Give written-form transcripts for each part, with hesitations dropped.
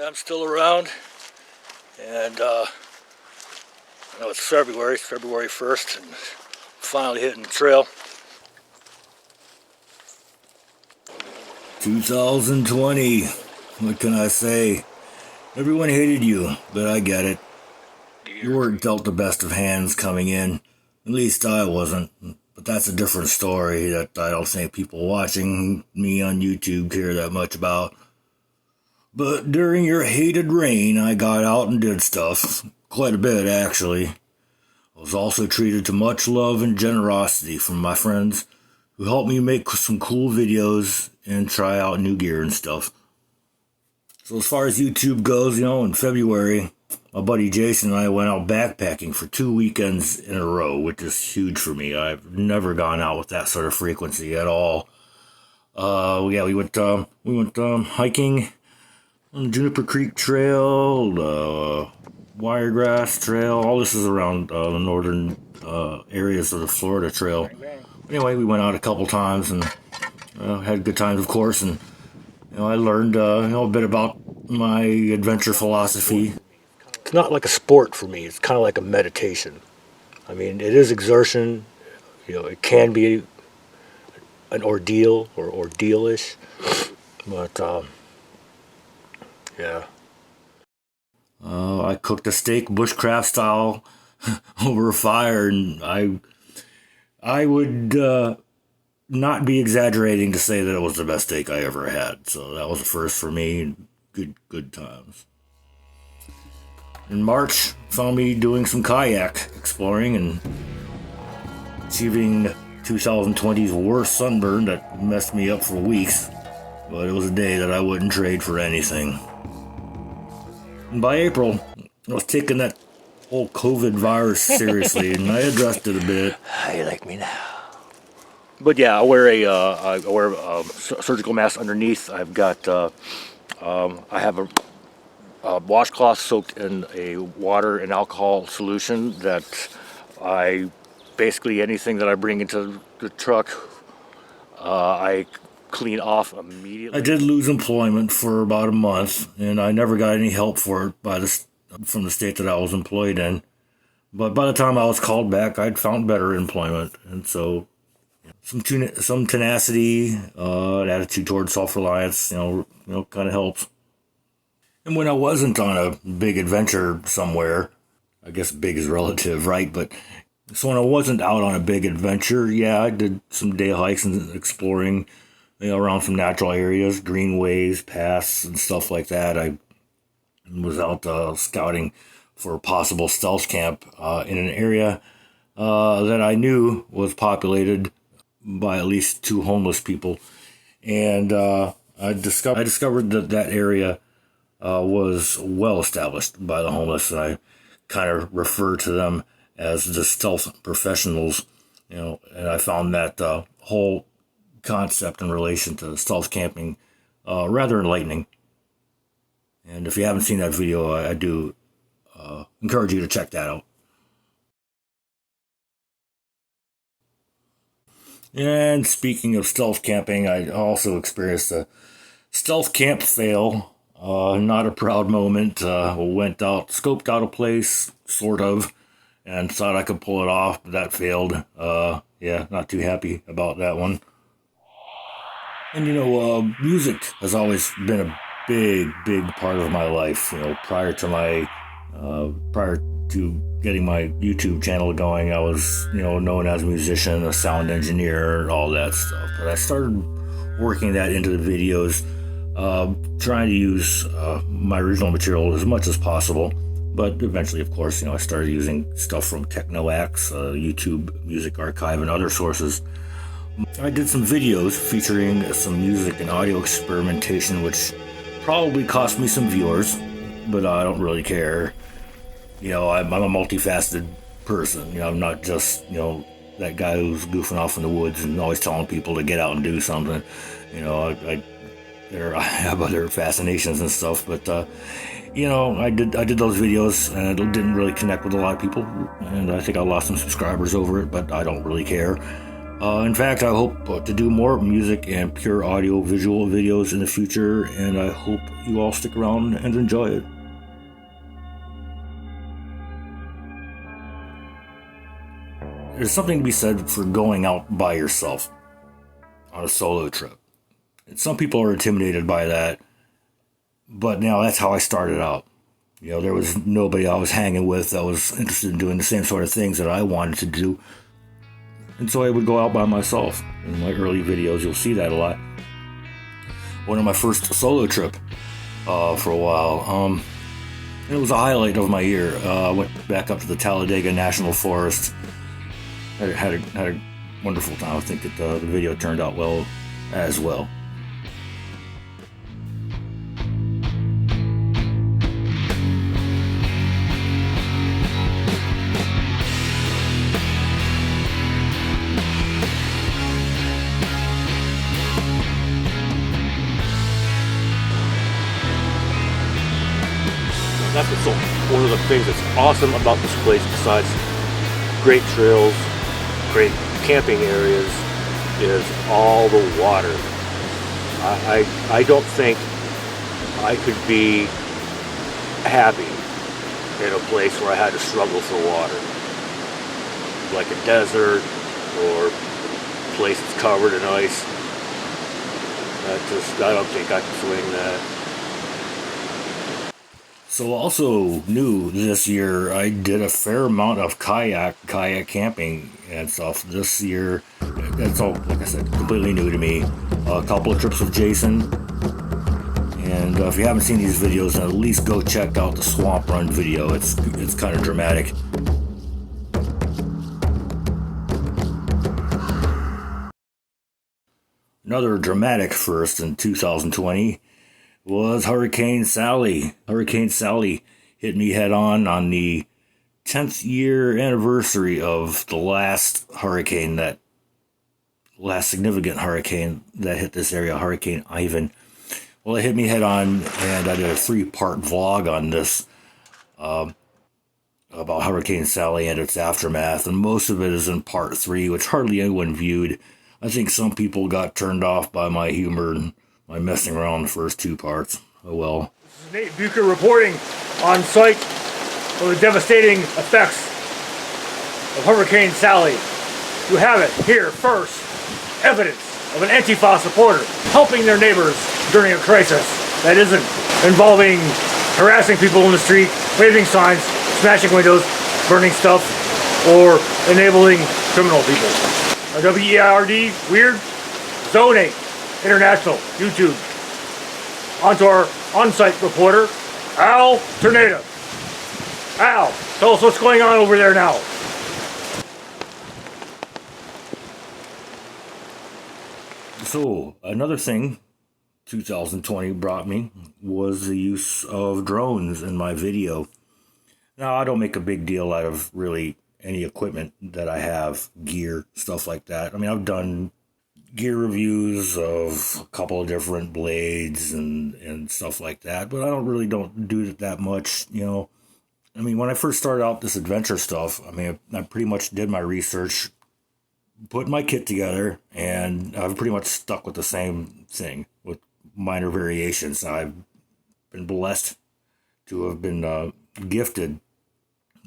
I'm still around, and I know it's February 1st, and finally hitting the trail. 2020, what can I say? Everyone hated you, but I get it. You weren't dealt the best of hands coming in. At least I wasn't. But that's a different story that I don't think people watching me on YouTube care that much about. But during your hated reign, I got out and did stuff. Quite a bit, actually. I was also treated to much love and generosity from my friends who helped me make some cool videos and try out new gear and stuff. So as far as YouTube goes, in February, my buddy Jason and I went out backpacking for 2 weekends in a row, which is huge for me. I've never gone out with that sort of frequency at all. We went hiking on the Juniper Creek Trail, Wiregrass Trail. All this is around the northern areas of the Florida Trail. Anyway, we went out a couple times and had good times, of course, and I learned a bit about my adventure philosophy. It's not like a sport for me. It's kind of like a meditation. I mean, it is exertion. It can be an ordeal or ordeal-ish, but yeah. I cooked a steak bushcraft style over a fire, and I would not be exaggerating to say that it was the best steak I ever had. So that was a first for me. Good times. In March, found me doing some kayak exploring and achieving 2020's worst sunburn that messed me up for weeks. But it was a day that I wouldn't trade for anything. And by April, I was taking that whole COVID virus seriously, and I addressed it a bit. How you like me now? But yeah, I wear a surgical mask underneath. I've got I have a washcloth soaked in a water and alcohol solution that basically anything that I bring into the truck, I clean off immediately. I did lose employment for about a month, and I never got any help for it from the state that I was employed in. But by the time I was called back, I'd found better employment, and so some tenacity, an attitude towards self-reliance, kind of helps. And when I wasn't on a big adventure somewhere, I guess big is relative, right? But so when I wasn't out on a big adventure, yeah, I did some day hikes and exploring, around some natural areas, greenways, paths, and stuff like that. I was out scouting for a possible stealth camp in an area that I knew was populated by at least 2 homeless people. And I discovered that area was well established by the homeless, and I kind of refer to them as the stealth professionals, and I found that whole concept in relation to stealth camping rather enlightening. And if you haven't seen that video, I do encourage you to check that out. And speaking of stealth camping, I also experienced a stealth camp fail. Not a proud moment. Went out, scoped out a place, sort of, and thought I could pull it off, but that failed. Yeah, not too happy about that one. And music has always been a big part of my life. Prior to getting my YouTube channel going, I was, known as a musician, a sound engineer, all that stuff. But I started working that into the videos, trying to use my original material as much as possible. But eventually, of course, I started using stuff from TechnoAxe, YouTube Music Archive, and other sources. I did some videos featuring some music and audio experimentation, which probably cost me some viewers, but I don't really care. I'm a multifaceted person. I'm not just, that guy who's goofing off in the woods and always telling people to get out and do something. I have other fascinations and stuff, but I did those videos, and it didn't really connect with a lot of people, and I think I lost some subscribers over it, but I don't really care. In fact, I hope to do more music and pure audio visual videos in the future, and I hope you all stick around and enjoy it. There's something to be said for going out by yourself on a solo trip. And some people are intimidated by that, but that's how I started out. There was nobody I was hanging with that was interested in doing the same sort of things that I wanted to do. And so I would go out by myself. In my early videos, you'll see that a lot. One of my first solo trip for a while. It was a highlight of my year. I went back up to the Talladega National Forest. Had a wonderful time. I think that the video turned out well as well. That's what's one of the things that's awesome about this place, besides great trails, great camping areas, is all the water. I don't think I could be happy in a place where I had to struggle for water, like a desert or a place that's covered in ice. I don't think I can swing that. So also new this year, I did a fair amount of kayak camping and stuff this year. That's all, like I said, completely new to me. A couple of trips with Jason. And if you haven't seen these videos, then at least go check out the Swamp Run video. It's kind of dramatic. Another dramatic first in 2020 was Hurricane Sally. Hurricane Sally hit me head on the 10th year anniversary of the last significant hurricane that hit this area, Hurricane Ivan. Well, it hit me head on, and I did a 3-part vlog on this about Hurricane Sally and its aftermath, and most of it is in part 3, which hardly anyone viewed. I think some people got turned off by my humor and my messing around the first 2 parts. Oh well. This is Nate Bucher reporting on site of the devastating effects of Hurricane Sally. You have it here first. Evidence of an Antifa supporter helping their neighbors during a crisis that isn't involving harassing people in the street, waving signs, smashing windows, burning stuff, or enabling criminal people. WEIRD, Weird, Zone 8. International, YouTube. On to our on-site reporter, Al Tornado. Al, tell us what's going on over there now. So, another thing 2020 brought me was the use of drones in my video. Now, I don't make a big deal out of really any equipment that I have, gear, stuff like that. I mean, I've done gear reviews of a couple of different blades and stuff like that, but I don't do it that much. I mean, when I first started out this adventure stuff, I mean, I pretty much did my research, put my kit together, and I've pretty much stuck with the same thing with minor variations. I've been blessed to have been gifted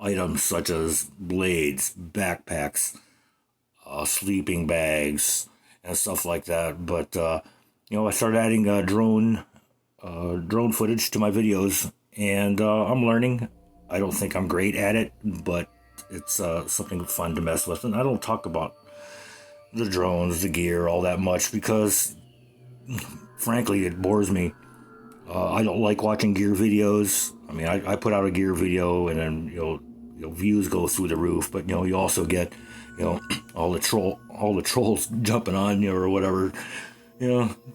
items such as blades, backpacks, sleeping bags, and stuff like that. But I started adding drone footage to my videos, and I'm learning. I don't think I'm great at it, but it's something fun to mess with. And I don't talk about the drones, the gear, all that much because, frankly, it bores me. I don't like watching gear videos. I mean, I put out a gear video, and then views go through the roof. But you also get all the trolls jumping on you or whatever,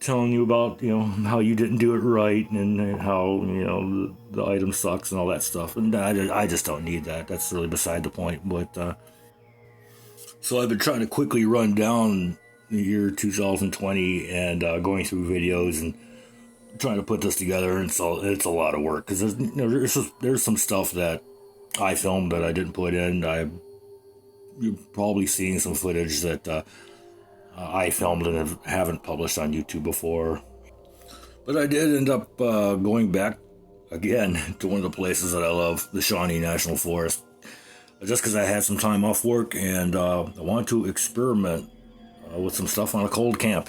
telling you about how you didn't do it right and how the item sucks and all that stuff. And I just don't need that. That's really beside the point. But so I've been trying to quickly run down the year 2020 and going through videos and trying to put this together. And so it's a lot of work because there's some stuff that I filmed that I didn't put in. You're probably seeing some footage that I filmed and haven't published on YouTube before. But I did end up going back again to one of the places that I love, the Shawnee National Forest. Just because I had some time off work and I wanted to experiment with some stuff on a cold camp.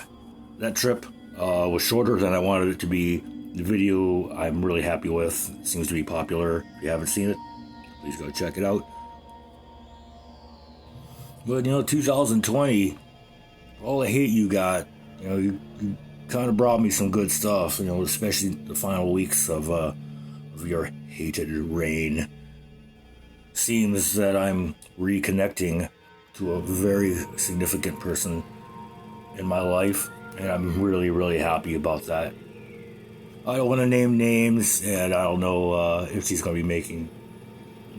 That trip was shorter than I wanted it to be. The video I'm really happy with. It seems to be popular. If you haven't seen it, please go check it out. But 2020, all the hate you got, you kind of brought me some good stuff. Especially the final weeks of your hated reign. Seems that I'm reconnecting to a very significant person in my life, and I'm really, really happy about that. I don't want to name names, and I don't know if she's going to be making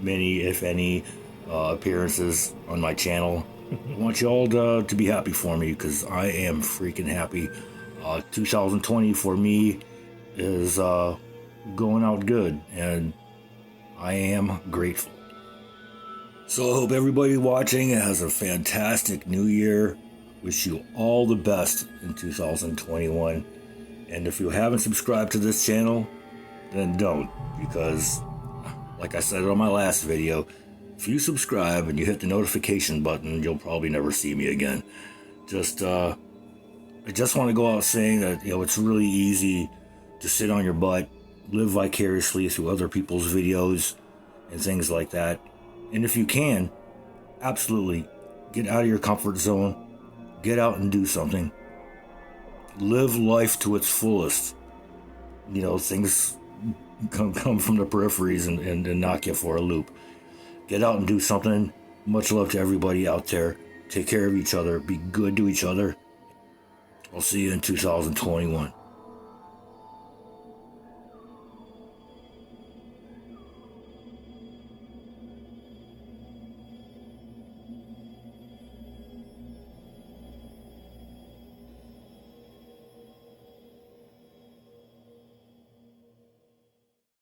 many, if any, appearances on my channel. I want you all to be happy for me, because I am freaking happy. 2020 for me is going out good, and I am grateful. So I hope everybody watching has a fantastic new year. Wish you all the best in 2021. And if you haven't subscribed to this channel, then don't. Because, like I said on my last video, if you subscribe and you hit the notification button, you'll probably never see me again. I just want to go out saying that, it's really easy to sit on your butt, live vicariously through other people's videos and things like that. And if you can, absolutely get out of your comfort zone, get out and do something. Live life to its fullest. Things come from the peripheries and knock you for a loop. Get out and do something. Much love to everybody out there. Take care of each other. Be good to each other. I'll see you in 2021.